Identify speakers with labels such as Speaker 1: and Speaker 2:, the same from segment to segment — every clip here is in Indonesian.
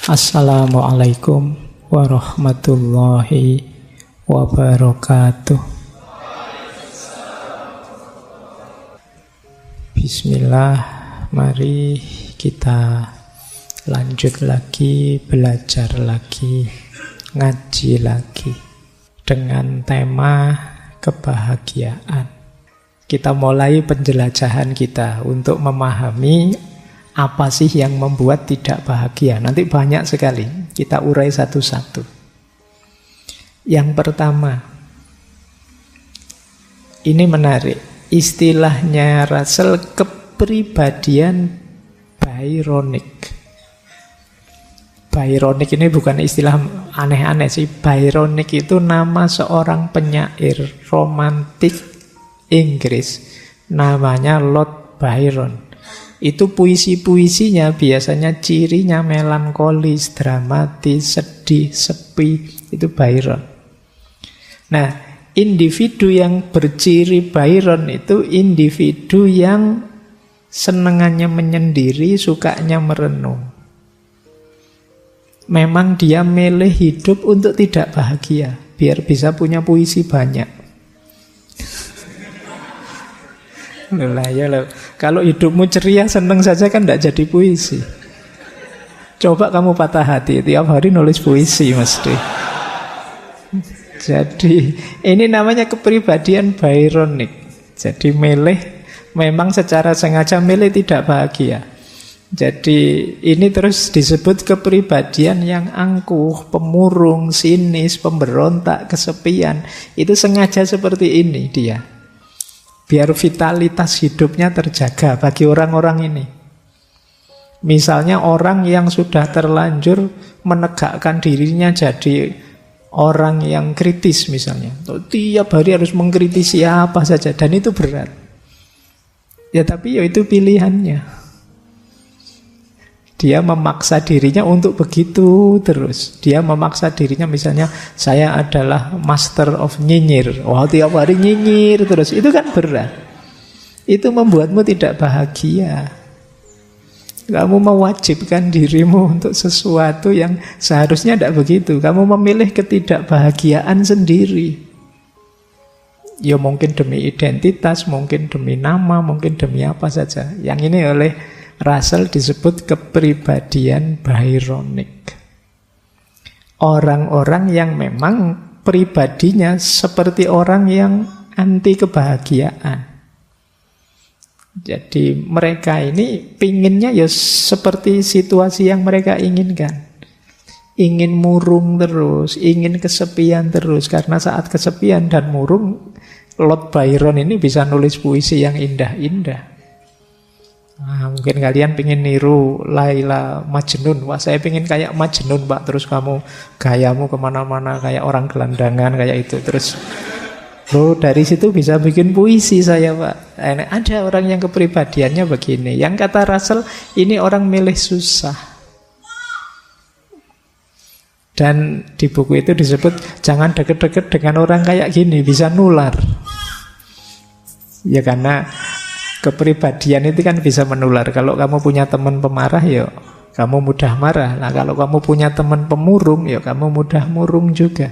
Speaker 1: Assalamualaikum warahmatullahi wabarakatuh. Bismillah, mari kita lanjut lagi, belajar lagi, ngaji lagi dengan tema kebahagiaan. Kita mulai penjelajahan kita untuk memahami apa sih yang membuat tidak bahagia. Nanti banyak sekali, kita urai satu-satu. Yang pertama, ini menarik, istilahnya Russell, kepribadian Byronic. Byronic ini bukan istilah aneh-aneh sih. Byronic itu nama seorang penyair romantik Inggris, namanya Lord Byron. Itu puisi-puisinya biasanya cirinya melankolis, dramatis, sedih, sepi. Itu Byron. Nah, individu yang berciri Byron itu individu yang senengannya menyendiri, sukanya merenung. Memang dia milih hidup untuk tidak bahagia, biar bisa punya puisi banyak. Loh. Kalau hidupmu ceria, seneng saja kan tidak jadi puisi. Coba kamu patah hati, tiap hari nulis puisi mesti. Jadi ini namanya kepribadian Byronic. Jadi memang secara sengaja milih tidak bahagia. Jadi ini terus disebut kepribadian yang angkuh, pemurung, sinis, pemberontak, kesepian. Itu sengaja seperti ini dia, biar vitalitas hidupnya terjaga bagi orang-orang ini. Misalnya orang yang sudah terlanjur menegakkan dirinya jadi orang yang kritis misalnya. Tiap hari harus mengkritisi apa saja, dan itu berat. Ya tapi ya itu pilihannya. Dia memaksa dirinya untuk begitu terus. Dia memaksa dirinya misalnya, saya adalah master of nyinyir. Tiap hari nyinyir terus. Itu kan berat. Itu membuatmu tidak bahagia. Kamu mewajibkan dirimu untuk sesuatu yang seharusnya tidak begitu. Kamu memilih ketidakbahagiaan sendiri. Ya mungkin demi identitas, mungkin demi nama, mungkin demi apa saja. Yang ini oleh Russell disebut kepribadian Byronic. Orang-orang yang memang pribadinya seperti orang yang anti kebahagiaan. Jadi mereka ini pinginnya ya seperti situasi yang mereka inginkan. Ingin murung terus, ingin kesepian terus. Karena saat kesepian dan murung, Lord Byron ini bisa nulis puisi yang indah-indah. Mungkin kalian pengen niru Laila Majnun. Wah, saya pengen kayak Majnun, Pak. Terus kamu gayamu kemana-mana kayak orang gelandangan, kayak itu. Terus dari situ bisa bikin puisi saya, Pak. Ada orang yang kepribadiannya begini. Yang kata Russell, ini orang milih susah. Dan di buku itu disebut, jangan deket-deket dengan orang kayak gini, bisa nular. Ya karena kepribadian itu kan bisa menular. Kalau kamu punya teman pemarah, ya kamu mudah marah. Nah, kalau kamu punya teman pemurung, ya kamu mudah murung juga.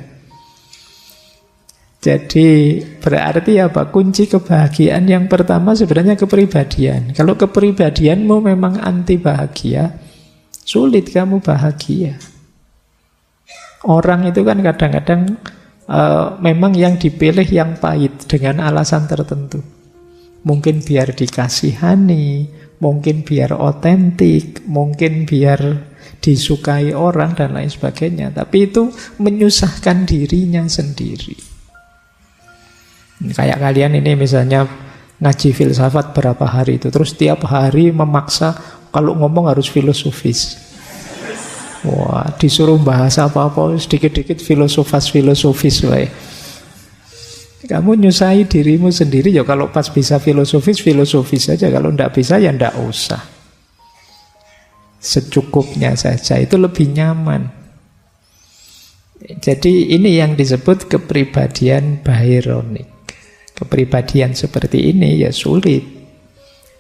Speaker 1: Jadi berarti apa? Kunci kebahagiaan yang pertama sebenarnya kepribadian. Kalau kepribadianmu memang anti bahagia, sulit kamu bahagia. Orang itu kan kadang-kadang memang yang dipilih yang pahit dengan alasan tertentu. Mungkin biar dikasihani, mungkin biar otentik, mungkin biar disukai orang dan lain sebagainya. Tapi itu menyusahkan dirinya sendiri. Kayak kalian ini misalnya ngaji filsafat berapa hari itu, terus tiap hari memaksa kalau ngomong harus filosofis. Wah, disuruh bahasa apa-apa sedikit-dikit filosofis wae. Kamu nyusahi dirimu sendiri. Ya kalau pas bisa filosofis saja. Kalau tidak bisa ya tidak usah. Secukupnya saja, itu lebih nyaman. Jadi ini yang disebut kepribadian Byronic. Kepribadian seperti ini ya sulit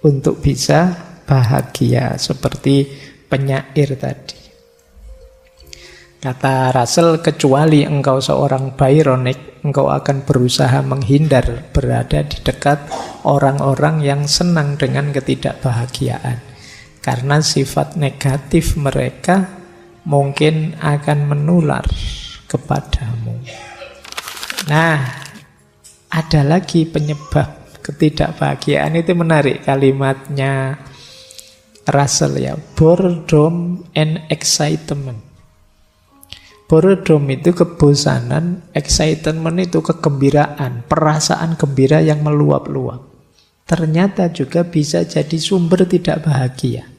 Speaker 1: untuk bisa bahagia seperti penyair tadi. Kata Russell, kecuali engkau seorang Byronic, engkau akan berusaha menghindar berada di dekat orang-orang yang senang dengan ketidakbahagiaan. Karena sifat negatif mereka mungkin akan menular kepadamu. Nah, ada lagi penyebab ketidakbahagiaan, itu menarik kalimatnya Russell ya, boredom and excitement. Boredom itu kebosanan, excitement itu kegembiraan, perasaan gembira yang meluap-luap. Ternyata juga bisa jadi sumber tidak bahagia.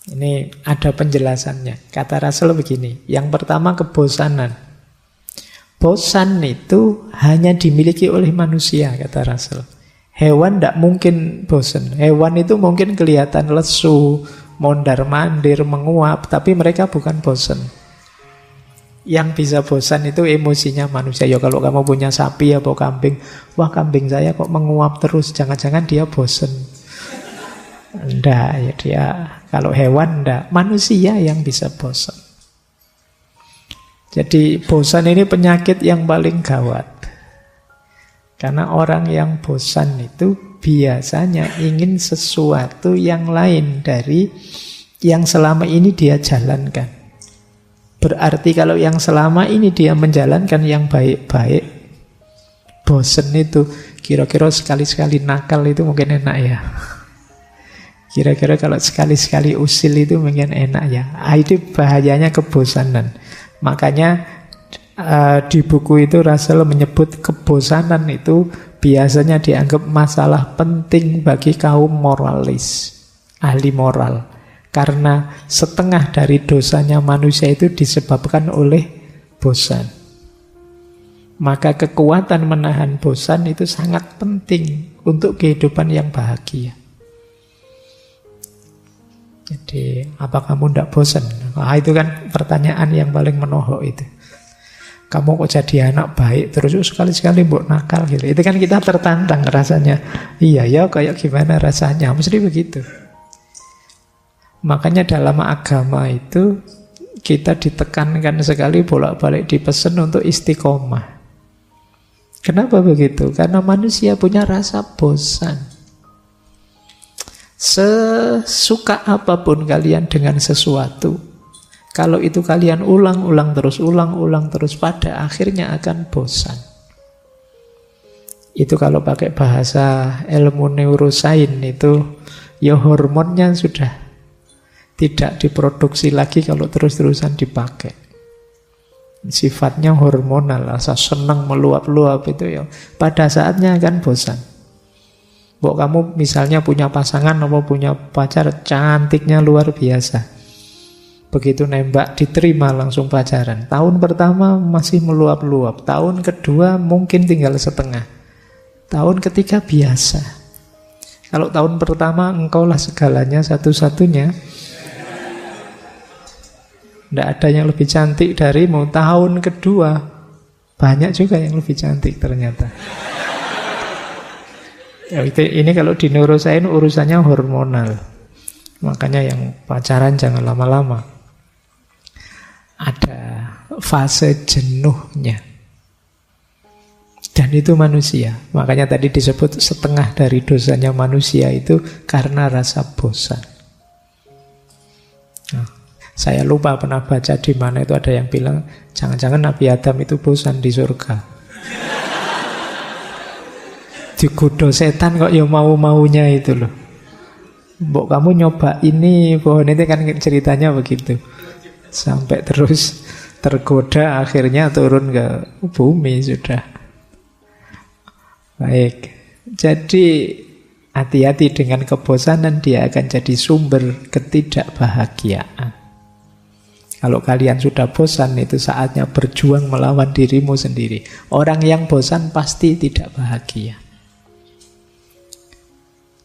Speaker 1: Ini ada penjelasannya. Kata Russell begini, yang pertama kebosanan. Bosan itu hanya dimiliki oleh manusia, kata Russell. Hewan tidak mungkin bosan. Hewan itu mungkin kelihatan lesu, mondar-mandir, menguap, tapi mereka bukan bosan. Yang bisa bosan itu emosinya manusia. Ya kalau kamu punya sapi atau kambing, wah kambing saya kok menguap terus, jangan-jangan dia bosan. Enggak, ya dia kalau hewan enggak, manusia yang bisa bosan. Jadi bosan ini penyakit yang paling gawat. Karena orang yang bosan itu biasanya ingin sesuatu yang lain dari yang selama ini dia jalankan. Berarti kalau yang selama ini dia menjalankan yang baik-baik, bosen itu, kira-kira sekali-sekali nakal itu mungkin enak ya. Kira-kira kalau sekali-sekali usil itu mungkin enak ya. Itu bahayanya kebosanan. Makanya di buku itu Russell menyebut kebosanan itu biasanya dianggap masalah penting bagi kaum moralis, ahli moral. Karena setengah dari dosanya manusia itu disebabkan oleh bosan. Maka kekuatan menahan bosan itu sangat penting untuk kehidupan yang bahagia. Jadi, apa kamu tidak bosan? Nah, itu kan pertanyaan yang paling menohok itu. Kamu kok jadi anak baik terus sekali-sekali mbok nakal gitu. Itu kan kita tertantang rasanya. Iya ya, kayak gimana rasanya? Mesti begitu. Makanya dalam agama itu kita ditekankan sekali bolak-balik dipesan untuk istiqomah. Kenapa begitu? Karena manusia punya rasa bosan. Sesuka apapun kalian dengan sesuatu, kalau itu kalian ulang-ulang terus, pada akhirnya akan bosan. Itu kalau pakai bahasa ilmu neurosains itu, ya hormonnya sudah tidak diproduksi lagi kalau terus-terusan dipakai. Sifatnya hormonal, rasa senang meluap-luap itu ya. Pada saatnya akan bosan. Mbok kamu misalnya punya pasangan atau punya pacar cantiknya luar biasa. Begitu nembak diterima langsung pacaran. Tahun pertama masih meluap-luap. Tahun kedua mungkin tinggal setengah. Tahun ketiga biasa. Kalau tahun pertama engkaulah segalanya satu-satunya, tidak ada yang lebih cantik darimu. Tahun kedua banyak juga yang lebih cantik ternyata. Ya, ini kalau di neurosains urusannya hormonal. Makanya yang pacaran jangan lama-lama. Ada fase jenuhnya. Dan itu manusia. Makanya tadi disebut setengah dari dosanya manusia itu karena rasa bosan. Nah, saya lupa pernah baca di mana itu ada yang bilang jangan-jangan Nabi Adam itu bosan di surga. Digoda setan kok ya mau-maunya itu loh. Mbok kamu nyoba ini, pohon itu kan ceritanya begitu. Sampai terus tergoda akhirnya turun ke bumi sudah. Baik. Jadi hati-hati dengan kebosanan, dia akan jadi sumber ketidakbahagiaan. Kalau kalian sudah bosan, itu saatnya berjuang melawan dirimu sendiri. Orang yang bosan pasti tidak bahagia.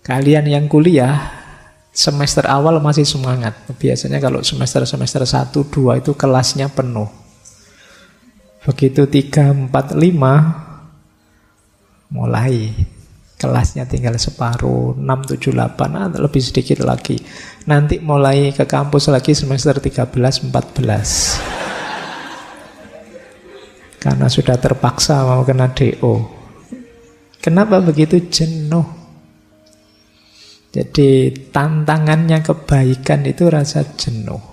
Speaker 1: Kalian yang kuliah, semester awal masih semangat. Biasanya kalau semester 1, 2 itu kelasnya penuh. Begitu 3, 4, 5, mulai Kelasnya tinggal separuh, 6, 7, 8, lebih sedikit lagi. Nanti mulai ke kampus lagi semester 13, 14. Karena sudah terpaksa mau kena DO. Kenapa begitu? Jenuh. Jadi tantangannya kebaikan itu rasa jenuh.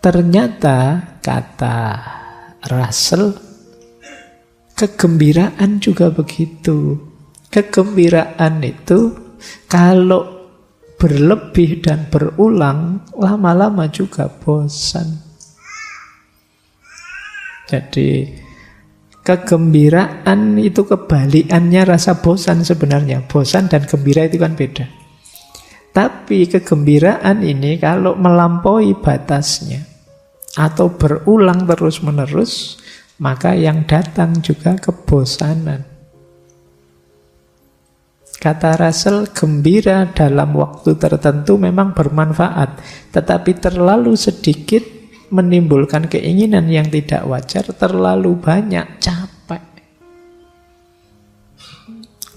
Speaker 1: Ternyata kata Russell, kegembiraan juga begitu. Kegembiraan itu kalau berlebih dan berulang, lama-lama juga bosan. Jadi kegembiraan itu kebalikannya rasa bosan sebenarnya. Bosan dan gembira itu kan beda. Tapi kegembiraan ini kalau melampaui batasnya atau berulang terus-menerus, maka yang datang juga kebosanan. Kata Russell, gembira dalam waktu tertentu memang bermanfaat, tetapi terlalu sedikit menimbulkan keinginan yang tidak wajar, terlalu banyak capek.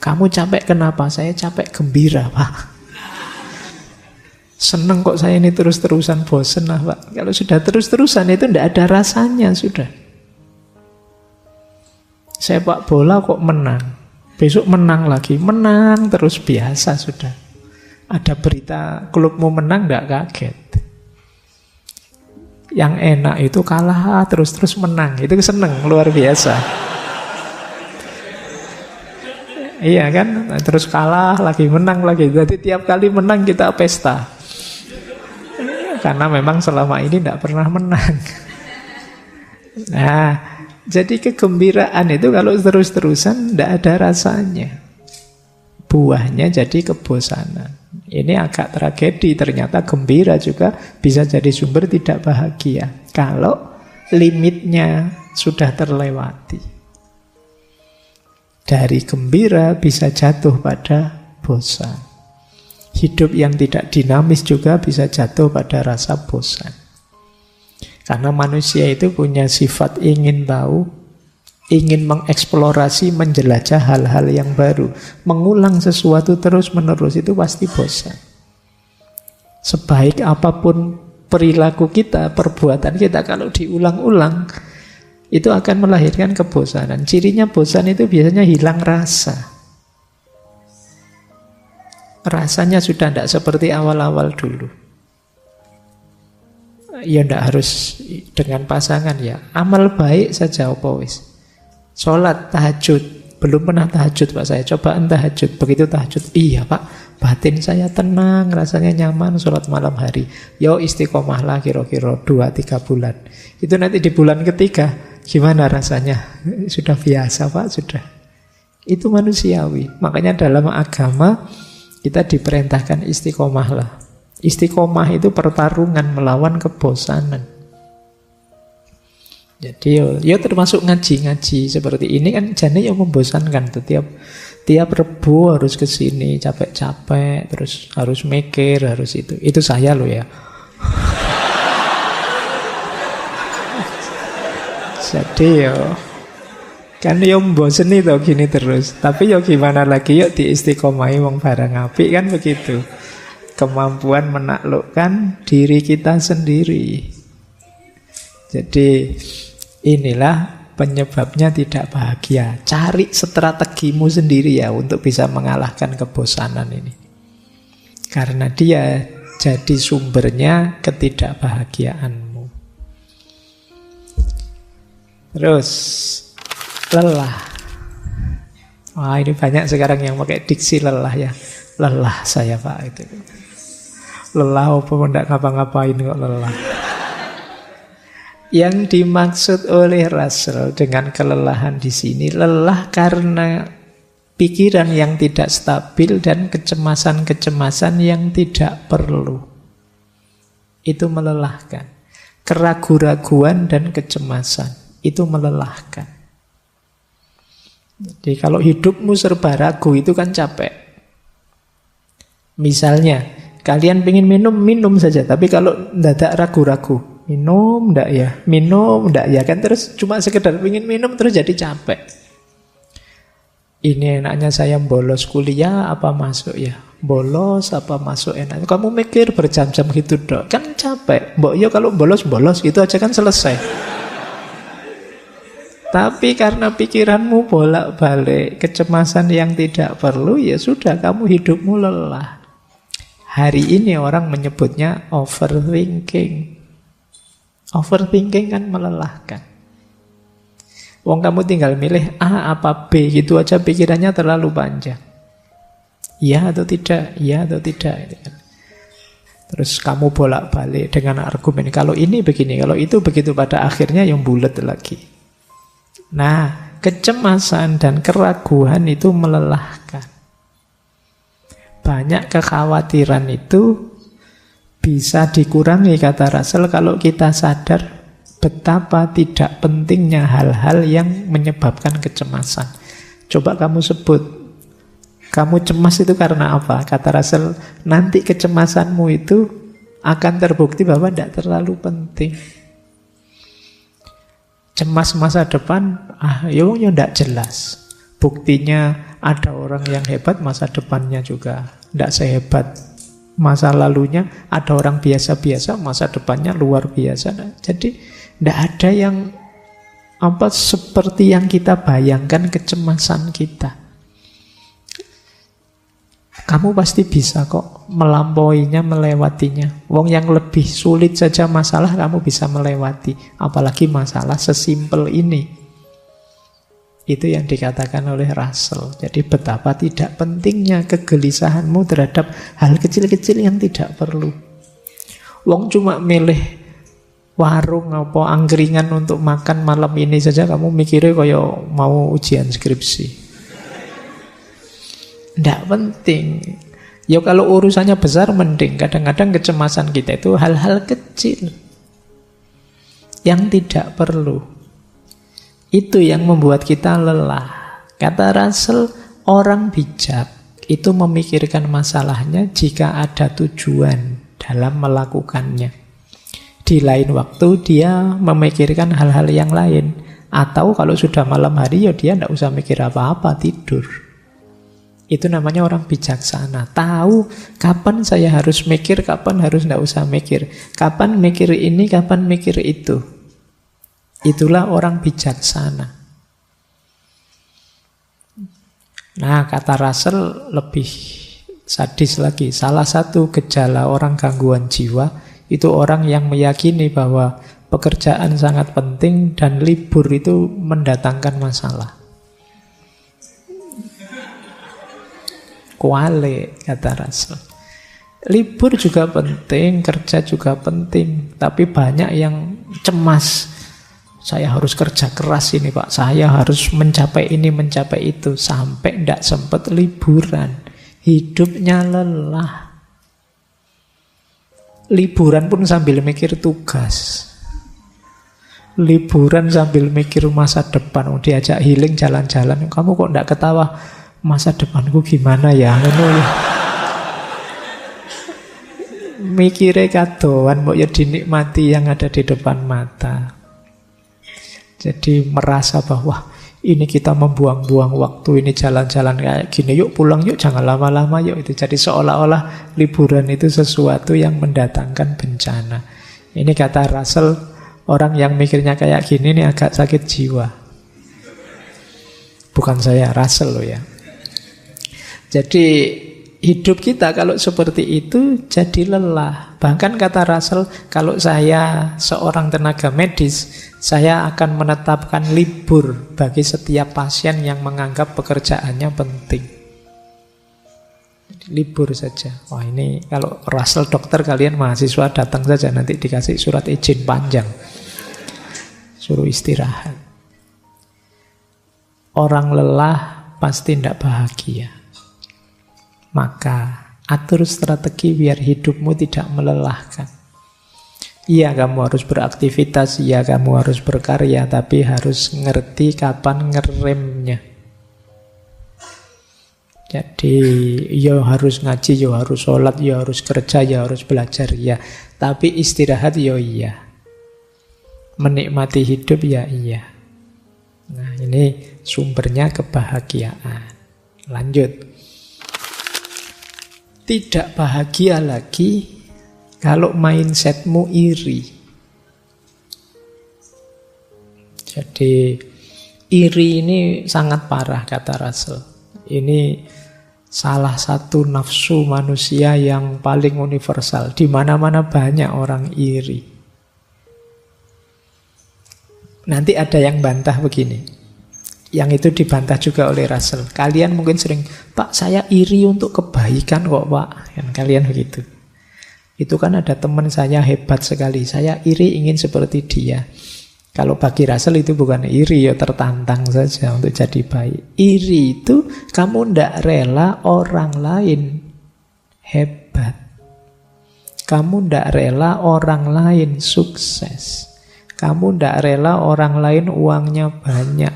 Speaker 1: Kamu capek kenapa? Saya capek gembira, Pak. Seneng kok saya ini terus-terusan, bosen lah, Pak. Kalau sudah terus-terusan itu tidak ada rasanya sudah. Sepak bola kok menang, besok menang lagi, menang terus, biasa sudah. Ada berita klubmu menang, tidak kaget. Yang enak itu kalah terus-terus menang, itu seneng, luar biasa. Iya kan, terus kalah lagi, menang lagi. Jadi tiap kali menang kita pesta. Karena memang selama ini tidak pernah menang. Nah, jadi kegembiraan itu kalau terus-terusan tidak ada rasanya. Buahnya jadi kebosanan. Ini agak tragedi, ternyata gembira juga bisa jadi sumber tidak bahagia kalau limitnya sudah terlewati. Dari gembira bisa jatuh pada bosan. Hidup yang tidak dinamis juga bisa jatuh pada rasa bosan. Karena manusia itu punya sifat ingin tahu, ingin mengeksplorasi, menjelajah hal-hal yang baru. Mengulang sesuatu terus-menerus itu pasti bosan. Sebaik apapun perilaku kita, perbuatan kita, kalau diulang-ulang, itu akan melahirkan kebosanan. Cirinya bosan itu biasanya hilang rasa. Rasanya sudah tidak seperti awal-awal dulu. Ya tidak harus dengan pasangan ya. Amal baik saja apa wis. Sholat, tahajud. Belum pernah tahajud Pak saya. Cobaan tahajud. Begitu tahajud, iya Pak, batin saya tenang, rasanya nyaman sholat malam hari. Yo istiqomah lah kira-kira 2-3 bulan. Itu nanti di bulan ketiga, gimana rasanya? Sudah biasa Pak, sudah. Itu manusiawi. Makanya dalam agama kita diperintahkan istiqomah lah. Istiqomah itu pertarungan melawan kebosanan. Jadi ya termasuk ngaji-ngaji seperti ini kan jane ya membosankan tuh. Tiap Rebo harus ke sini capek-capek, terus harus mikir, harus itu. Itu saya loh ya. Jadi ya kan yo mboseni to gini terus. Tapi yo gimana lagi, yuk diistiqomahi wong barang apik kan begitu. Kemampuan menaklukkan diri kita sendiri. Jadi inilah penyebabnya tidak bahagia. Cari strategimu sendiri ya untuk bisa mengalahkan kebosanan ini. Karena dia jadi sumbernya ketidakbahagiaanmu. Terus lelah. Wah, ini banyak sekarang yang pakai diksi lelah ya. Lelah saya Pak itu. Lelah apa enggak ngapa-ngapain kok lelah. Yang dimaksud oleh Russell dengan kelelahan di sini, lelah karena pikiran yang tidak stabil dan kecemasan-kecemasan yang tidak perlu. Itu melelahkan. Keraguan-raguan dan kecemasan itu melelahkan. Jadi kalau hidupmu serba ragu itu kan capek. Misalnya, kalian pengen minum saja. Tapi kalau tidak ragu-ragu, minum enggak ya kan terus cuma sekedar pengen minum terus jadi capek. Ini enaknya saya bolos kuliah apa masuk ya? Bolos apa masuk enak? Kamu mikir berjam-jam gitu dok, kan capek. Mbok yo kalau bolos gitu aja kan selesai. Tapi karena pikiranmu bolak-balik, kecemasan yang tidak perlu, ya sudah, kamu hidupmu lelah. Hari ini orang menyebutnya overthinking. Overthinking kan melelahkan. Wong kamu tinggal milih A apa B, gitu aja pikirannya terlalu panjang. Iya atau tidak, iya atau tidak. Terus kamu bolak-balik dengan argumen, kalau ini begini, kalau itu begitu, pada akhirnya yang bulat lagi. Nah, kecemasan dan keraguan itu melelahkan. Banyak kekhawatiran itu bisa dikurangi, kata Russell, kalau kita sadar betapa tidak pentingnya hal-hal yang menyebabkan kecemasan. Coba kamu sebut, kamu cemas itu karena apa? Kata Russell, nanti kecemasanmu itu akan terbukti bahwa tidak terlalu penting. Cemas masa depan, ya tidak jelas. Buktinya ada orang yang hebat, masa depannya juga tidak sehebat masa lalunya. Ada orang biasa-biasa, masa depannya luar biasa. Jadi tidak ada yang seperti yang kita bayangkan kecemasan kita. Kamu pasti bisa kok melampauinya, melewatinya. Wong yang lebih sulit saja masalah kamu bisa melewati. Apalagi masalah sesimpel ini. Itu yang dikatakan oleh Russell. Jadi betapa tidak pentingnya kegelisahanmu terhadap hal kecil-kecil yang tidak perlu. Wong cuma milih warung apa angkringan untuk makan malam ini saja kamu mikirnya kayak mau ujian skripsi. Tidak penting. Ya kalau urusannya besar mending. Kadang-kadang kecemasan kita itu hal-hal kecil yang tidak perlu. Itu yang membuat kita lelah. Kata Russell, orang bijak itu memikirkan masalahnya jika ada tujuan dalam melakukannya. Di lain waktu dia memikirkan hal-hal yang lain. Atau kalau sudah malam hari ya dia tidak usah mikir apa-apa, tidur. Itu namanya orang bijaksana. Tahu kapan saya harus mikir, kapan harus tidak usah mikir. Kapan mikir ini, kapan mikir itu. Itulah orang bijaksana. Nah, kata Russell lebih sadis lagi. Salah satu gejala orang gangguan jiwa itu orang yang meyakini bahwa pekerjaan sangat penting dan libur itu mendatangkan masalah. Kuale, kata Russell. Libur juga penting, kerja juga penting, tapi banyak yang cemas. Saya harus kerja keras ini Pak, saya harus mencapai ini, mencapai itu, sampai tidak sempat liburan. Hidupnya lelah. Liburan pun sambil mikir tugas. Liburan sambil mikir masa depan. Diajak healing jalan-jalan, kamu kok tidak ketawa? Masa depanku gimana ya? Mikirnya kadoan, mau ya dinikmati yang ada di depan mata. Jadi merasa bahwa ini kita membuang-buang waktu, ini jalan-jalan kayak gini, yuk pulang yuk, jangan lama-lama yuk. Itu jadi seolah-olah liburan itu sesuatu yang mendatangkan bencana. Ini kata Russell, orang yang mikirnya kayak gini ini agak sakit jiwa. Bukan saya, Russell loh ya. Jadi hidup kita kalau seperti itu jadi lelah. Bahkan kata Russell, kalau saya seorang tenaga medis, saya akan menetapkan libur bagi setiap pasien yang menganggap pekerjaannya penting. Libur saja. Wah ini kalau Russell dokter, kalian mahasiswa datang saja, nanti dikasih surat izin panjang. Suruh istirahat. Orang lelah pasti tidak bahagia. Maka atur strategi biar hidupmu tidak melelahkan. Iya kamu harus beraktivitas, iya kamu harus berkarya, tapi harus ngerti kapan ngeremnya. Jadi ya harus ngaji, ya harus sholat, ya harus kerja, ya harus belajar, ya. Tapi istirahat ya iya. Menikmati hidup ya iya. Nah ini sumbernya kebahagiaan. Lanjut. Tidak bahagia lagi kalau mindsetmu iri. Jadi iri ini sangat parah kata Russell. Ini salah satu nafsu manusia yang paling universal. Di mana-mana banyak orang iri. Nanti ada yang bantah begini. Yang itu dibantah juga oleh Russell. Kalian mungkin sering, Pak, saya iri untuk kebaikan kok, Pak. Kan kalian begitu. Itu kan ada teman saya hebat sekali. Saya iri ingin seperti dia. Kalau bagi Russell itu bukan iri, ya tertantang saja untuk jadi baik. Iri itu kamu ndak rela orang lain hebat. Kamu ndak rela orang lain sukses. Kamu ndak rela orang lain uangnya banyak.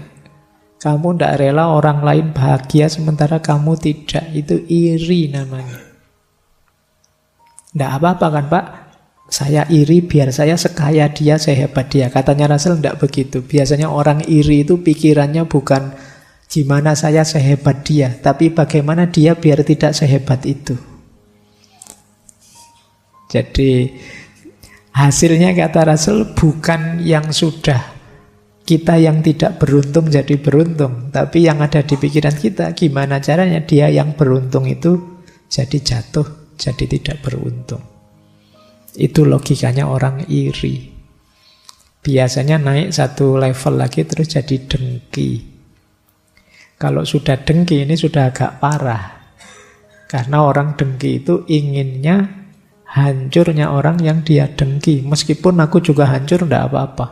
Speaker 1: Kamu ndak rela orang lain bahagia sementara kamu tidak. Itu iri namanya. Ndak apa-apa kan, Pak? Saya iri biar saya sekaya dia, sehebat dia. Katanya Russell ndak begitu. Biasanya orang iri itu pikirannya bukan gimana saya sehebat dia, tapi bagaimana dia biar tidak sehebat itu. Jadi hasilnya kata Russell bukan yang sudah kita yang tidak beruntung jadi beruntung, tapi yang ada di pikiran kita gimana caranya dia yang beruntung itu jadi jatuh, jadi tidak beruntung. Itu logikanya orang iri. Biasanya naik satu level lagi terus jadi dengki. Kalau sudah dengki ini sudah agak parah. Karena orang dengki itu inginnya hancurnya orang yang dia dengki. Meskipun aku juga hancur, tidak apa-apa.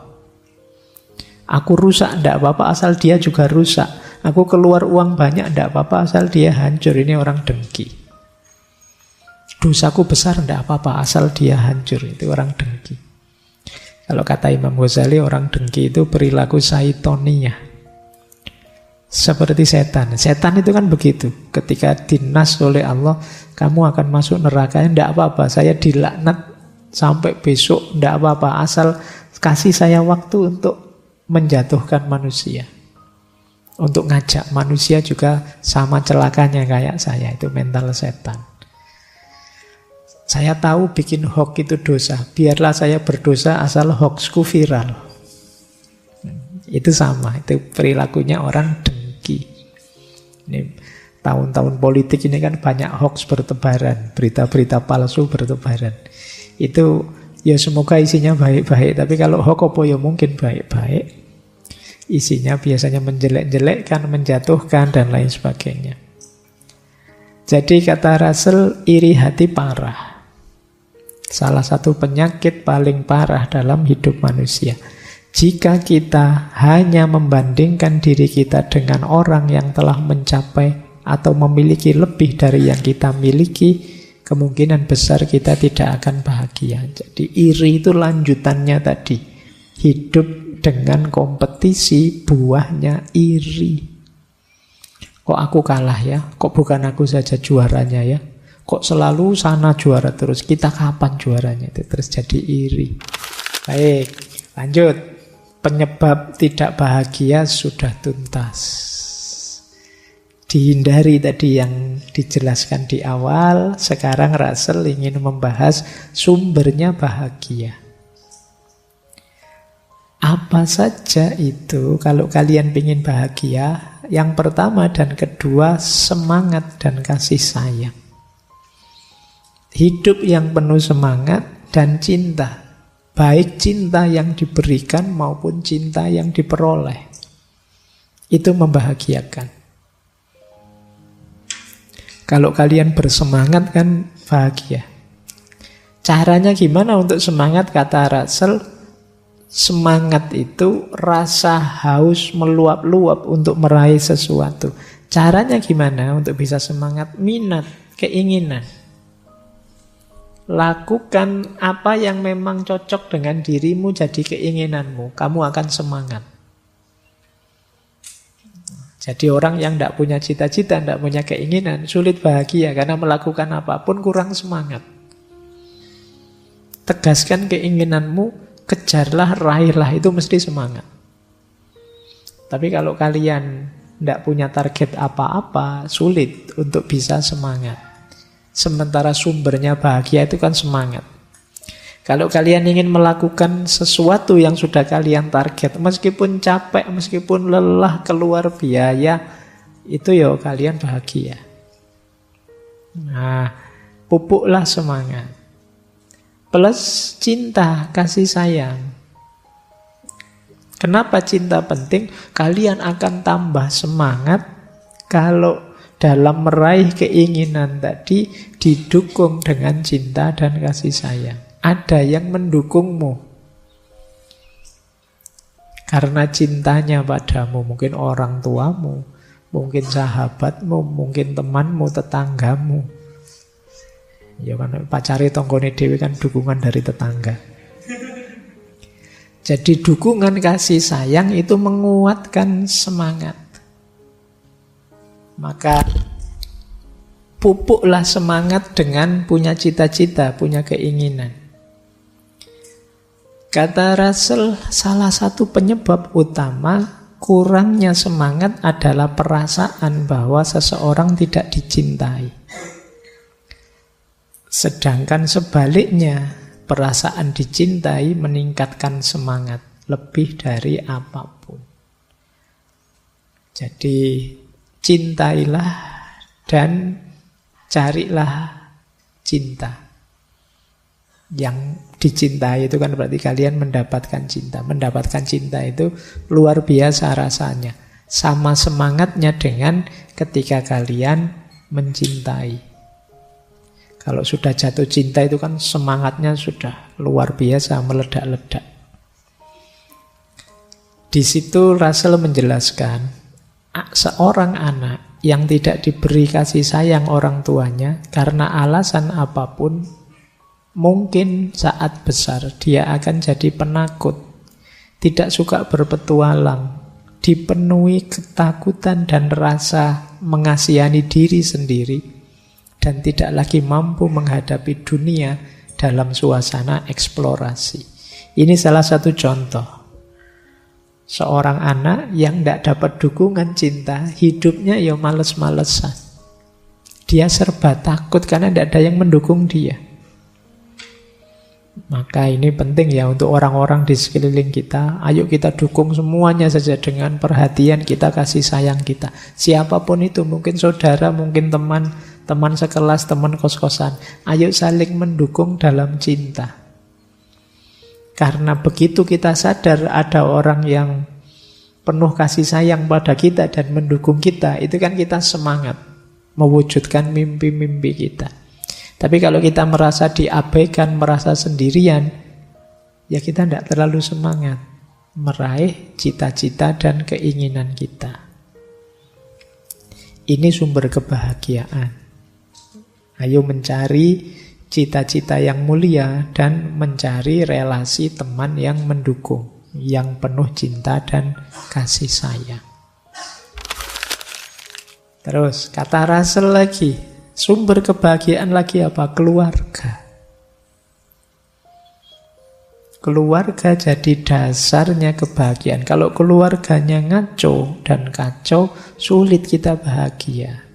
Speaker 1: Aku rusak, tidak apa-apa, asal dia juga rusak. Aku keluar uang banyak, tidak apa-apa, asal dia hancur. Ini orang dengki. Dosaku besar, tidak apa-apa, asal dia hancur. Itu orang dengki. Kalau kata Imam Ghazali, orang dengki itu perilaku syaitonia. Seperti setan. Setan itu kan begitu. Ketika dinas oleh Allah, kamu akan masuk neraka, tidak apa-apa, saya dilaknat sampai besok, tidak apa-apa, asal kasih saya waktu untuk menjatuhkan manusia. Untuk ngajak manusia juga sama celakanya kayak saya. Itu mental setan. Saya tahu bikin hoax itu dosa. Biarlah saya berdosa asal hoaxku viral. Itu sama. Itu perilakunya orang dengki. Ini tahun-tahun politik ini kan banyak hoax bertebaran. Berita-berita palsu bertebaran. Itu ya semoga isinya baik-baik. Tapi kalau hoax apa ya mungkin baik-baik. Isinya biasanya menjelek-jelekkan, menjatuhkan, dan lain sebagainya. Jadi kata Russell, iri hati parah. Salah satu penyakit paling parah dalam hidup manusia. Jika kita hanya membandingkan diri kita dengan orang yang telah mencapai atau memiliki lebih dari yang kita miliki, kemungkinan besar kita tidak akan bahagia. Jadi iri itu lanjutannya tadi. Hidup dengan kompetisi, buahnya iri. Kok aku kalah ya? Kok bukan aku saja juaranya ya? Kok selalu sana juara terus? Kita kapan juaranya? Itu terus jadi iri. Baik, lanjut. Penyebab tidak bahagia sudah tuntas. Dihindari tadi yang dijelaskan di awal. Sekarang Russell ingin membahas sumbernya bahagia. Apa saja itu kalau kalian ingin bahagia? Yang pertama dan kedua, semangat dan kasih sayang. Hidup yang penuh semangat dan cinta. Baik cinta yang diberikan maupun cinta yang diperoleh. Itu membahagiakan. Kalau kalian bersemangat kan bahagia. Caranya gimana untuk semangat? Kata Russell, semangat itu rasa haus meluap-luap untuk meraih sesuatu. Caranya gimana untuk bisa semangat? Minat, keinginan. Lakukan apa yang memang cocok dengan dirimu jadi keinginanmu. Kamu akan semangat. Jadi orang yang tidak punya cita-cita, tidak punya keinginan, sulit bahagia karena melakukan apapun kurang semangat. Tegaskan keinginanmu, kejarlah, raihlah, itu mesti semangat. Tapi kalau kalian tidak punya target apa-apa, sulit untuk bisa semangat. Sementara sumbernya bahagia itu kan semangat. Kalau kalian ingin melakukan sesuatu yang sudah kalian target, meskipun capek, meskipun lelah, keluar biaya, itu ya kalian bahagia. Nah, pupuklah semangat. Plus cinta, kasih sayang. Kenapa cinta penting? Kalian akan tambah semangat kalau dalam meraih keinginan tadi didukung dengan cinta dan kasih sayang. Ada yang mendukungmu karena cintanya padamu. Mungkin orang tuamu, mungkin sahabatmu, mungkin temanmu, tetanggamu. Ya kan pacari tonggone dhewe kan dukungan dari tetangga. Jadi dukungan kasih sayang itu menguatkan semangat. Maka pupuklah semangat dengan punya cita-cita, punya keinginan. Kata Russell, salah satu penyebab utama kurangnya semangat adalah perasaan bahwa seseorang tidak dicintai. Sedangkan sebaliknya, perasaan dicintai meningkatkan semangat lebih dari apapun. Jadi cintailah dan carilah cinta. Yang dicintai itu kan berarti kalian mendapatkan cinta. Mendapatkan cinta itu luar biasa rasanya. Sama semangatnya dengan ketika kalian mencintai. Kalau sudah jatuh cinta itu kan semangatnya sudah luar biasa, meledak-ledak. Di situ Russell menjelaskan, seorang anak yang tidak diberi kasih sayang orang tuanya karena alasan apapun, mungkin saat besar dia akan jadi penakut, tidak suka berpetualang, dipenuhi ketakutan dan rasa mengasihani diri sendiri, dan tidak lagi mampu menghadapi dunia dalam suasana eksplorasi. Ini salah satu contoh. Seorang anak yang tidak dapat dukungan cinta, hidupnya ya males-malesan. Dia serba takut karena tidak ada yang mendukung dia. Maka ini penting ya untuk orang-orang di sekeliling kita. Ayo kita dukung semuanya saja dengan perhatian kita, kasih sayang kita. Siapapun itu, mungkin saudara, mungkin teman, teman sekelas, teman kos-kosan. Ayo saling mendukung dalam cinta. Karena begitu kita sadar ada orang yang penuh kasih sayang pada kita dan mendukung kita, itu kan kita semangat mewujudkan mimpi-mimpi kita. Tapi kalau kita merasa diabaikan, merasa sendirian, ya kita tidak terlalu semangat meraih cita-cita dan keinginan kita. Ini sumber kebahagiaan. Ayo mencari cita-cita yang mulia dan mencari relasi teman yang mendukung, yang penuh cinta dan kasih sayang. Terus kata Russell lagi, sumber kebahagiaan lagi apa? Keluarga. Keluarga jadi dasarnya kebahagiaan. Kalau keluarganya ngaco dan kacau, sulit kita bahagia.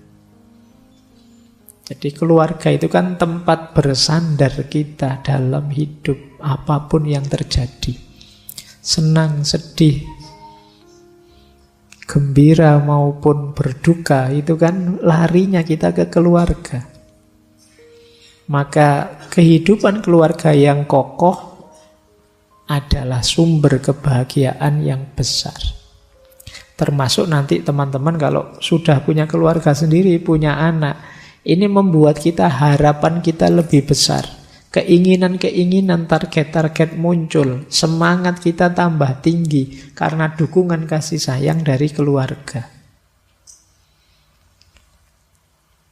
Speaker 1: Jadi keluarga itu kan tempat bersandar kita dalam hidup, apapun yang terjadi. Senang, sedih, gembira maupun berduka, itu kan larinya kita ke keluarga. Maka kehidupan keluarga yang kokoh adalah sumber kebahagiaan yang besar. Termasuk nanti teman-teman kalau sudah punya keluarga sendiri, punya anak, ini membuat kita, harapan kita lebih besar. Keinginan-keinginan, target-target muncul. Semangat kita tambah tinggi karena dukungan kasih sayang dari keluarga.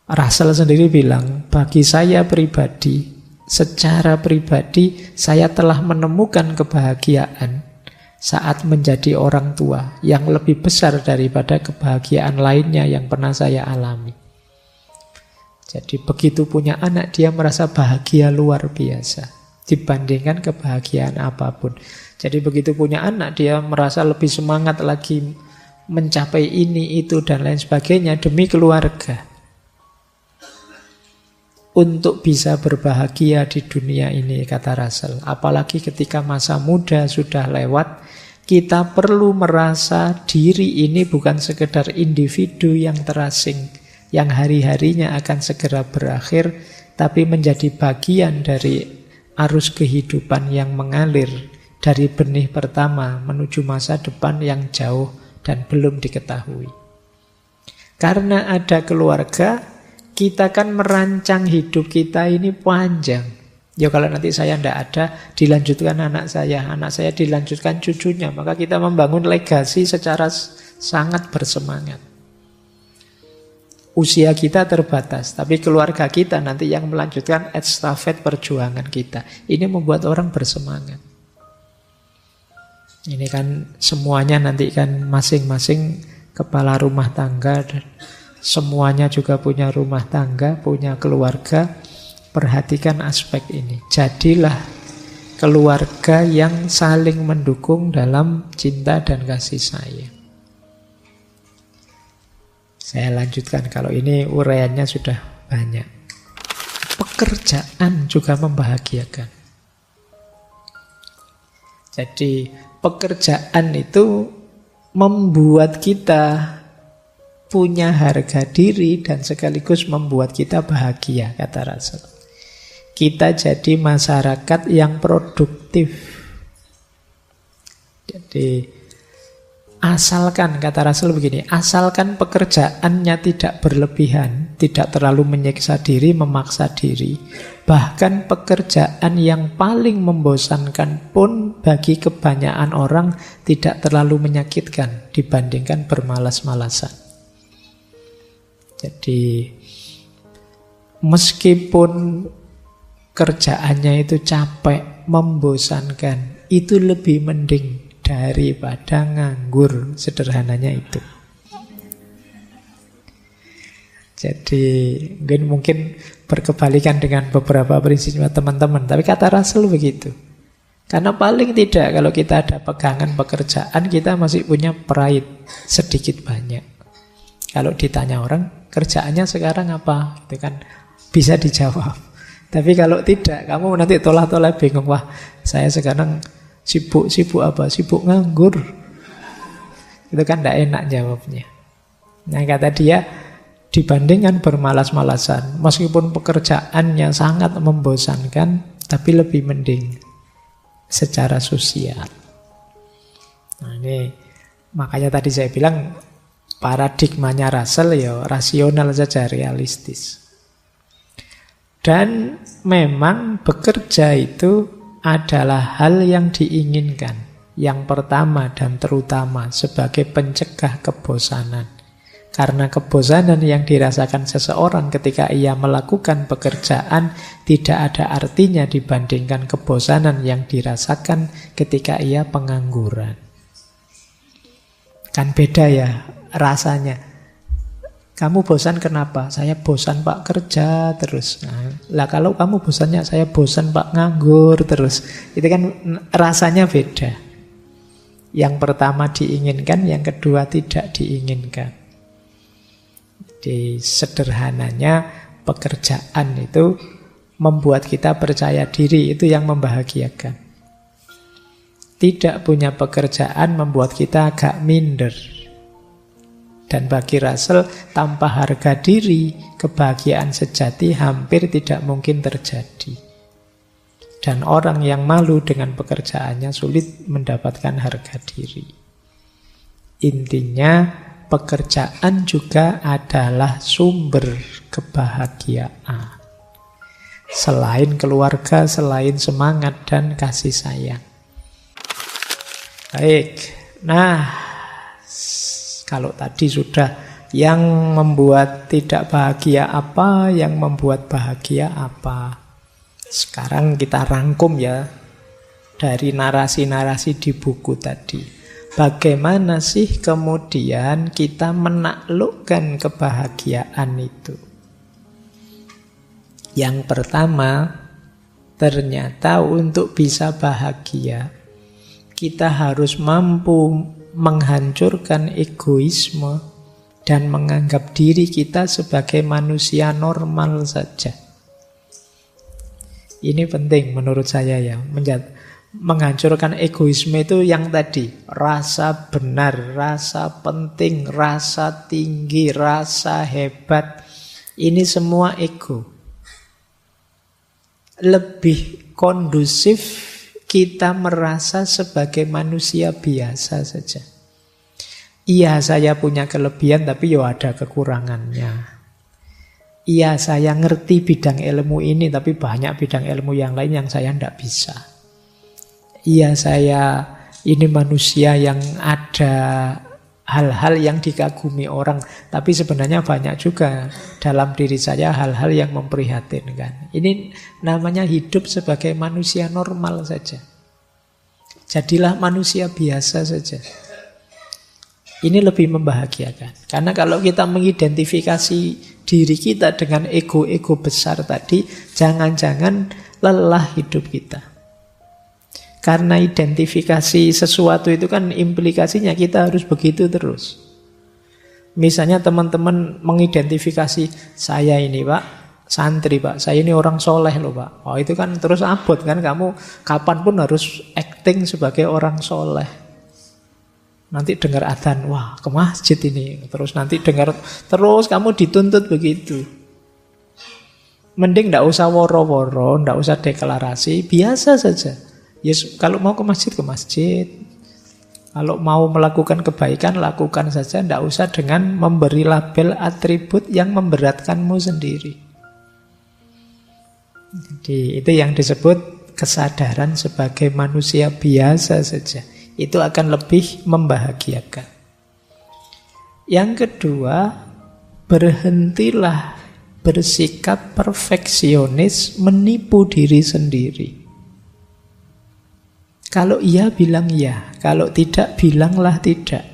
Speaker 1: Russell sendiri bilang, bagi saya pribadi, secara pribadi, saya telah menemukan kebahagiaan saat menjadi orang tua yang lebih besar daripada kebahagiaan lainnya yang pernah saya alami. Jadi begitu punya anak, dia merasa bahagia luar biasa dibandingkan kebahagiaan apapun. Jadi begitu punya anak, dia merasa lebih semangat lagi mencapai ini, itu, dan lain sebagainya demi keluarga. Untuk bisa berbahagia di dunia ini, kata Russell. Apalagi ketika masa muda sudah lewat, kita perlu merasa diri ini bukan sekedar individu yang terasing, yang hari-harinya akan segera berakhir, tapi menjadi bagian dari arus kehidupan yang mengalir dari benih pertama menuju masa depan yang jauh dan belum diketahui. Karena ada keluarga, kita kan merancang hidup kita ini panjang. Ya kalau nanti saya tidak ada, dilanjutkan anak saya dilanjutkan cucunya, maka kita membangun legasi secara sangat bersemangat. Usia kita terbatas, tapi keluarga kita nanti yang melanjutkan estafet perjuangan kita. Ini membuat orang bersemangat. Ini kan semuanya nanti kan masing-masing kepala rumah tangga, dan semuanya juga punya rumah tangga, punya keluarga. Perhatikan aspek ini. Jadilah keluarga yang saling mendukung dalam cinta dan kasih sayang. Saya lanjutkan, kalau ini uraiannya sudah banyak. Pekerjaan juga membahagiakan. Jadi pekerjaan itu membuat kita punya harga diri dan sekaligus membuat kita bahagia, kata Russell. Kita jadi masyarakat yang produktif. Jadi asalkan, kata Russell begini, asalkan pekerjaannya tidak berlebihan, tidak terlalu menyiksa diri, memaksa diri, bahkan pekerjaan yang paling membosankan pun bagi kebanyakan orang tidak terlalu menyakitkan dibandingkan bermalas-malasan. Jadi meskipun kerjaannya itu capek, membosankan, itu lebih mending daripada nganggur, sederhananya itu. Jadi mungkin berkebalikan dengan beberapa prinsip teman-teman, tapi kata Russell begitu. Karena paling tidak kalau kita ada pegangan pekerjaan, kita masih punya pride sedikit banyak. Kalau ditanya orang, kerjaannya sekarang apa? Itu kan bisa dijawab. Tapi kalau tidak, kamu nanti tolak-tolak bingung. Wah, saya sekarang sibuk apa? Sibuk nganggur. Itu kan tidak enak jawabnya. Nah, kata dia, dibandingkan bermalas-malasan, meskipun pekerjaannya sangat membosankan, tapi lebih mending secara sosial. Nah, ini makanya tadi saya bilang paradigmanya Russell ya rasional saja, realistis. Dan memang bekerja itu adalah hal yang diinginkan. Yang pertama dan terutama sebagai pencegah kebosanan. Karena kebosanan yang dirasakan seseorang ketika ia melakukan pekerjaan tidak ada artinya dibandingkan kebosanan yang dirasakan ketika ia pengangguran. Kan beda ya rasanya. Kamu bosan kenapa? Saya bosan Pak kerja terus. Nah, kalau kamu bosannya saya bosan Pak nganggur terus. Itu kan rasanya beda. Yang pertama diinginkan, yang kedua tidak diinginkan. Jadi sederhananya pekerjaan itu membuat kita percaya diri, itu yang membahagiakan. Tidak punya pekerjaan membuat kita agak minder. Dan bagi Russell, tanpa harga diri, kebahagiaan sejati hampir tidak mungkin terjadi. Dan orang yang malu dengan pekerjaannya sulit mendapatkan harga diri. Intinya, pekerjaan juga adalah sumber kebahagiaan. Selain keluarga, selain semangat dan kasih sayang. Baik, nah kalau tadi sudah yang membuat tidak bahagia apa, yang membuat bahagia apa. Sekarang kita rangkum ya dari narasi-narasi di buku tadi. Bagaimana sih kemudian kita menaklukkan kebahagiaan itu? Yang pertama, ternyata untuk bisa bahagia, kita harus mampu menghancurkan egoisme dan menganggap diri kita sebagai manusia normal saja. Ini penting menurut saya ya. Menghancurkan egoisme itu yang tadi, rasa benar, rasa penting, rasa tinggi, rasa hebat. Ini semua ego. Lebih kondusif kita merasa sebagai manusia biasa saja. Iya, saya punya kelebihan tapi ya ada kekurangannya. Iya, saya ngerti bidang ilmu ini tapi banyak bidang ilmu yang lain yang saya tidak bisa. Iya, saya ini manusia yang ada hal-hal yang dikagumi orang, tapi sebenarnya banyak juga dalam diri saya hal-hal yang memprihatinkan. Ini namanya hidup sebagai manusia normal saja. Jadilah manusia biasa saja. Ini lebih membahagiakan. Karena kalau kita mengidentifikasi diri kita dengan ego-ego besar tadi, jangan-jangan lelah hidup kita. Karena identifikasi sesuatu itu kan implikasinya kita harus begitu terus. Misalnya teman-teman mengidentifikasi, saya ini Pak, santri Pak, saya ini orang soleh loh Pak. Oh itu kan terus abot kan, kamu kapanpun harus acting sebagai orang soleh. Nanti dengar adzan, wah ke masjid ini. Terus nanti dengar, terus kamu dituntut begitu. Mending tidak usah woro-woro, tidak usah deklarasi, biasa saja. Yes, kalau mau ke masjid, ke masjid. Kalau mau melakukan kebaikan, lakukan saja. Tidak usah dengan memberi label atribut yang memberatkanmu sendiri. Jadi itu yang disebut kesadaran sebagai manusia biasa saja. Itu akan lebih membahagiakan. Yang kedua, berhentilah bersikap perfeksionis, menipu diri sendiri. Kalau iya bilang iya, kalau tidak bilanglah tidak.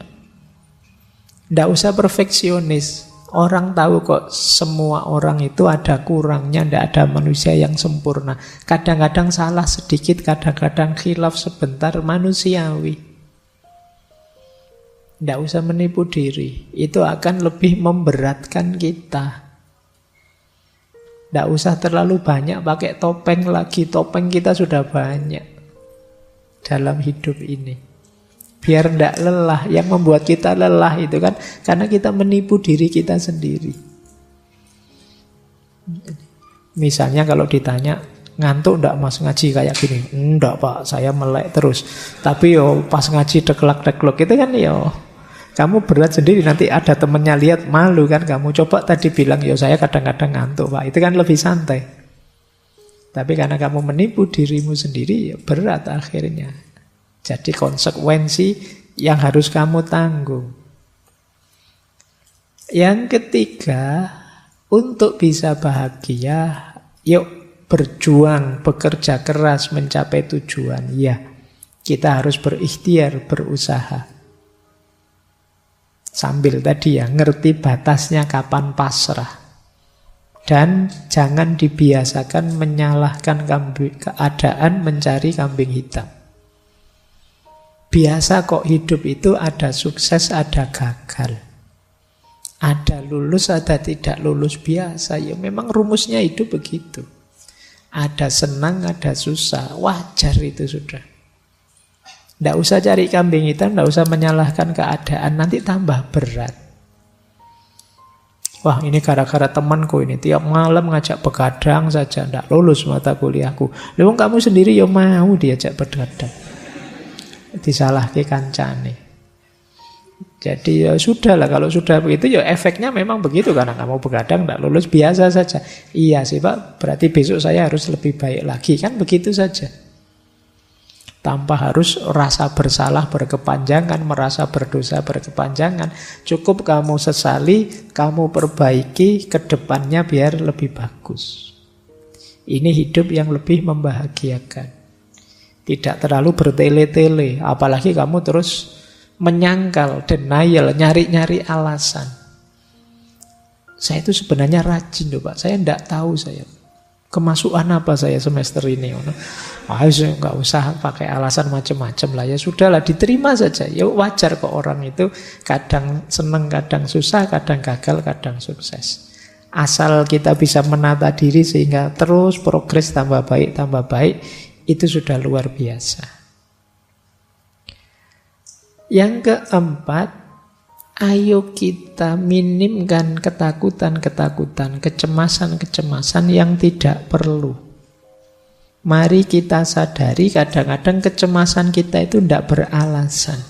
Speaker 1: Tidak usah perfeksionis. Orang tahu kok semua orang itu ada kurangnya, tidak ada manusia yang sempurna. Kadang-kadang salah sedikit, kadang-kadang khilaf sebentar, manusiawi. Tidak usah menipu diri. Itu akan lebih memberatkan kita. Tidak usah terlalu banyak pakai topeng lagi. Topeng kita sudah banyak dalam hidup ini. Biar tidak lelah. Yang membuat kita lelah itu kan karena kita menipu diri kita sendiri. Misalnya kalau ditanya, ngantuk tidak mas ngaji kayak gini? Enggak Pak, saya melek terus. Tapi yo pas ngaji deklak-deklok itu kan yo, kamu berat sendiri, nanti ada temennya lihat malu kan kamu. Coba tadi bilang yo saya kadang-kadang ngantuk Pak, itu kan lebih santai. Tapi karena kamu menipu dirimu sendiri, ya berat akhirnya. Jadi konsekuensi yang harus kamu tanggung. Yang ketiga, untuk bisa bahagia, yuk berjuang, bekerja keras mencapai tujuan. Ya, kita harus berikhtiar, berusaha. Sambil tadi ya, ngerti batasnya kapan pasrah. Dan jangan dibiasakan menyalahkan keadaan, mencari kambing hitam. Biasa kok hidup itu ada sukses, ada gagal. Ada lulus, ada tidak lulus, biasa. Ya memang rumusnya hidup begitu. Ada senang, ada susah. Wajar itu sudah. Tidak usah cari kambing hitam, tidak usah menyalahkan keadaan. Nanti tambah berat. Wah ini gara-gara temanku ini tiap malam ngajak begadang saja, tidak lulus mata kuliahku. Lalu kamu sendiri ya mau diajak begadang. Disalahke kancane. Jadi ya sudah lah, kalau sudah begitu ya efeknya memang begitu. Karena kamu begadang tidak lulus, biasa saja. Iya sih Pak, berarti besok saya harus lebih baik lagi. Kan begitu saja. Tanpa harus rasa bersalah berkepanjangan, merasa berdosa berkepanjangan. Cukup kamu sesali, kamu perbaiki ke depannya biar lebih bagus. Ini hidup yang lebih membahagiakan. Tidak terlalu bertele-tele. Apalagi kamu terus menyangkal, denial, nyari-nyari alasan. Saya itu sebenarnya rajin loh Pak, saya tidak tahu saya. Kemasukan apa saya semester ini? Nggak usah pakai alasan macam-macam lah. Ya sudahlah, diterima saja. Ya wajar kok orang itu kadang seneng, kadang susah, kadang gagal, kadang sukses. Asal kita bisa menata diri sehingga terus progres tambah baik, itu sudah luar biasa. Yang keempat, ayo kita minimkan ketakutan-ketakutan, kecemasan-kecemasan yang tidak perlu. Mari kita sadari kadang-kadang kecemasan kita itu tidak beralasan,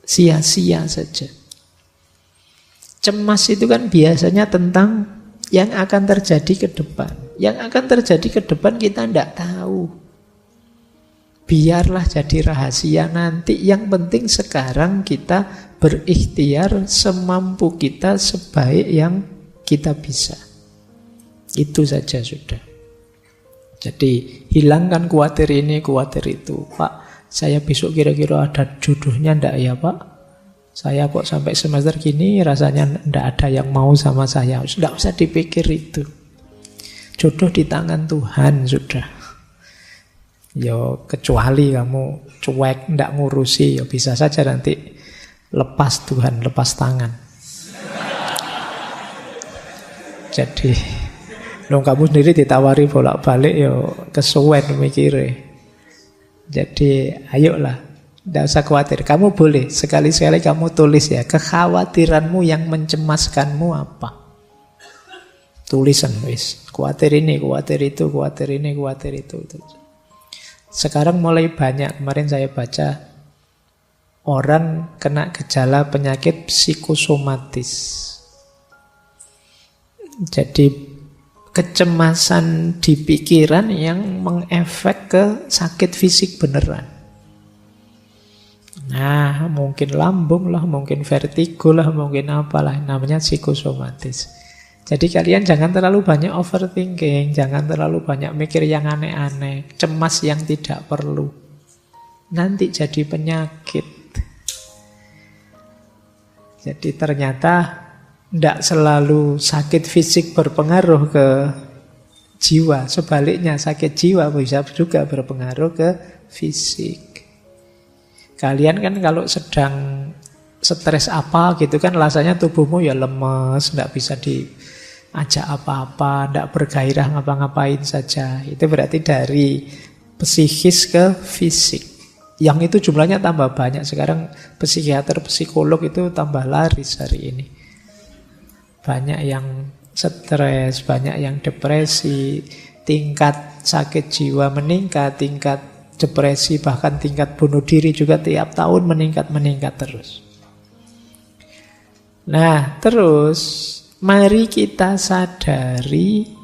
Speaker 1: sia-sia saja. Cemas itu kan biasanya tentang yang akan terjadi ke depan. Yang akan terjadi ke depan kita tidak tahu. Biarlah jadi rahasia nanti. Yang penting sekarang kita berikhtiar semampu kita, sebaik yang kita bisa. Itu saja sudah. Jadi hilangkan khawatir ini, khawatir itu. Pak, saya besok kira-kira ada jodohnya enggak ya Pak? Saya kok sampai semester gini rasanya enggak ada yang mau sama saya. Enggak usah dipikir itu. Jodoh di tangan Tuhan sudah. Ya kecuali kamu cuek, enggak ngurusi, ya bisa saja nanti lepas Tuhan, lepas tangan. Jadi kamu sendiri ditawari bolak-balik ya kesuwen mikire. Jadi ayolah, tidak usah khawatir. Kamu boleh sekali-sekali kamu tulis ya, kekhawatiranmu yang mencemaskanmu apa. Tulisan wis, khawatir ini, khawatir itu, khawatir ini, khawatir itu. Sekarang mulai banyak, kemarin saya baca orang kena gejala penyakit psikosomatis. Jadi kecemasan di pikiran yang mengefek ke sakit fisik beneran. Nah, mungkin lambung lah, mungkin vertigo lah, mungkin apalah, namanya psikosomatis. Jadi kalian jangan terlalu banyak overthinking, jangan terlalu banyak mikir yang aneh-aneh, cemas yang tidak perlu. Nanti jadi penyakit. Jadi ternyata tidak selalu sakit fisik berpengaruh ke jiwa. Sebaliknya sakit jiwa bisa juga berpengaruh ke fisik. Kalian kan kalau sedang stres apa gitu kan rasanya tubuhmu ya lemes, tidak bisa diajak apa-apa, tidak bergairah ngapa-ngapain saja. Itu berarti dari psikis ke fisik. Yang itu jumlahnya tambah banyak. Sekarang psikiater, psikolog itu tambah laris hari ini. Banyak yang stres, banyak yang depresi, tingkat sakit jiwa meningkat, tingkat depresi, bahkan tingkat bunuh diri juga tiap tahun meningkat terus. Nah, terus mari kita sadari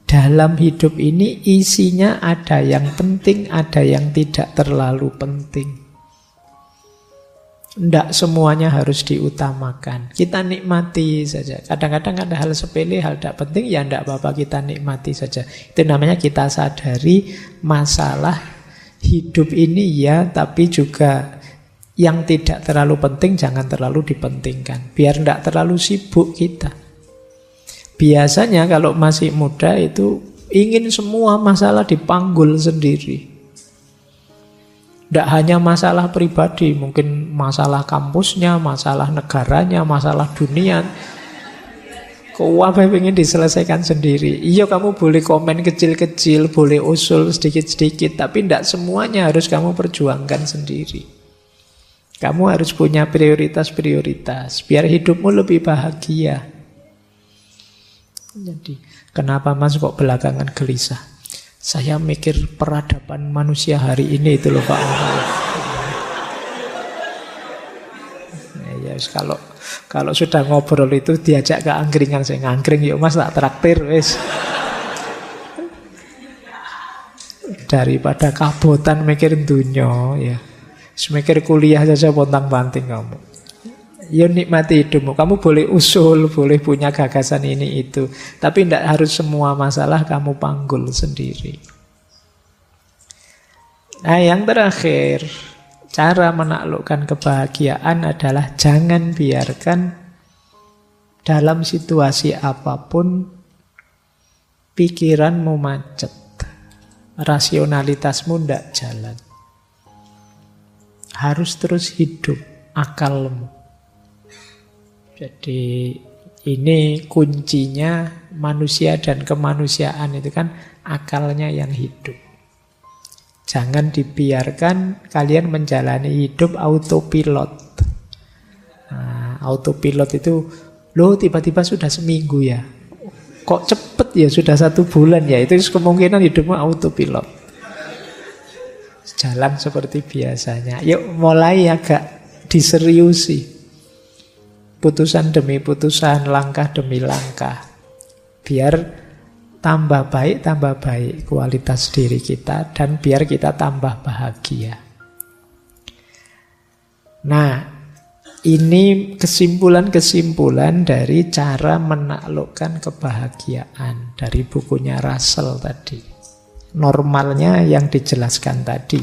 Speaker 1: dalam hidup ini isinya ada yang penting, ada yang tidak terlalu penting. Tidak semuanya harus diutamakan. Kita nikmati saja. Kadang-kadang ada hal sepele, hal tidak penting, ya tidak apa-apa, kita nikmati saja. Itu namanya kita sadari masalah hidup ini ya, tapi juga yang tidak terlalu penting jangan terlalu dipentingkan. Biar tidak terlalu sibuk kita. Biasanya kalau masih muda itu ingin semua masalah dipanggul sendiri. Tidak hanya masalah pribadi, mungkin masalah kampusnya, masalah negaranya, masalah dunia. Apa yang ingin diselesaikan sendiri. Iya, kamu boleh komen kecil-kecil, boleh usul sedikit-sedikit, tapi tidak semuanya harus kamu perjuangkan sendiri. Kamu harus punya prioritas-prioritas, biar hidupmu lebih bahagia. Jadi, kenapa Mas kok belakangan gelisah? Saya mikir peradaban manusia hari ini itu loh Pak. Ya, kalau sudah ngobrol itu diajak ke angkringan, saya ngangkring yuk Mas, tak traktir wis. Daripada kabotan mikir dunia ya. Semikir kuliah saja pontang-panting kamu. Ya nikmati hidupmu. Kamu boleh usul, boleh punya gagasan ini itu, tapi tidak harus semua masalah kamu panggul sendiri. Nah, yang terakhir, cara menaklukkan kebahagiaan adalah jangan biarkan dalam situasi apapun pikiranmu macet, rasionalitasmu ndak jalan. Harus terus hidup akalmu. Jadi ini kuncinya manusia dan kemanusiaan itu kan akalnya yang hidup. Jangan dibiarkan kalian menjalani hidup autopilot. Nah, autopilot itu, loh tiba-tiba sudah seminggu ya. Kok cepet ya, sudah 1 bulan ya. Itu kemungkinan hidupmu autopilot. Jalan seperti biasanya. Yuk mulai agak diseriusi. Putusan demi putusan, langkah demi langkah. Biar tambah baik kualitas diri kita, dan biar kita tambah bahagia. Nah, ini kesimpulan-kesimpulan dari cara menaklukkan kebahagiaan dari bukunya Russell tadi. Normalnya yang dijelaskan tadi.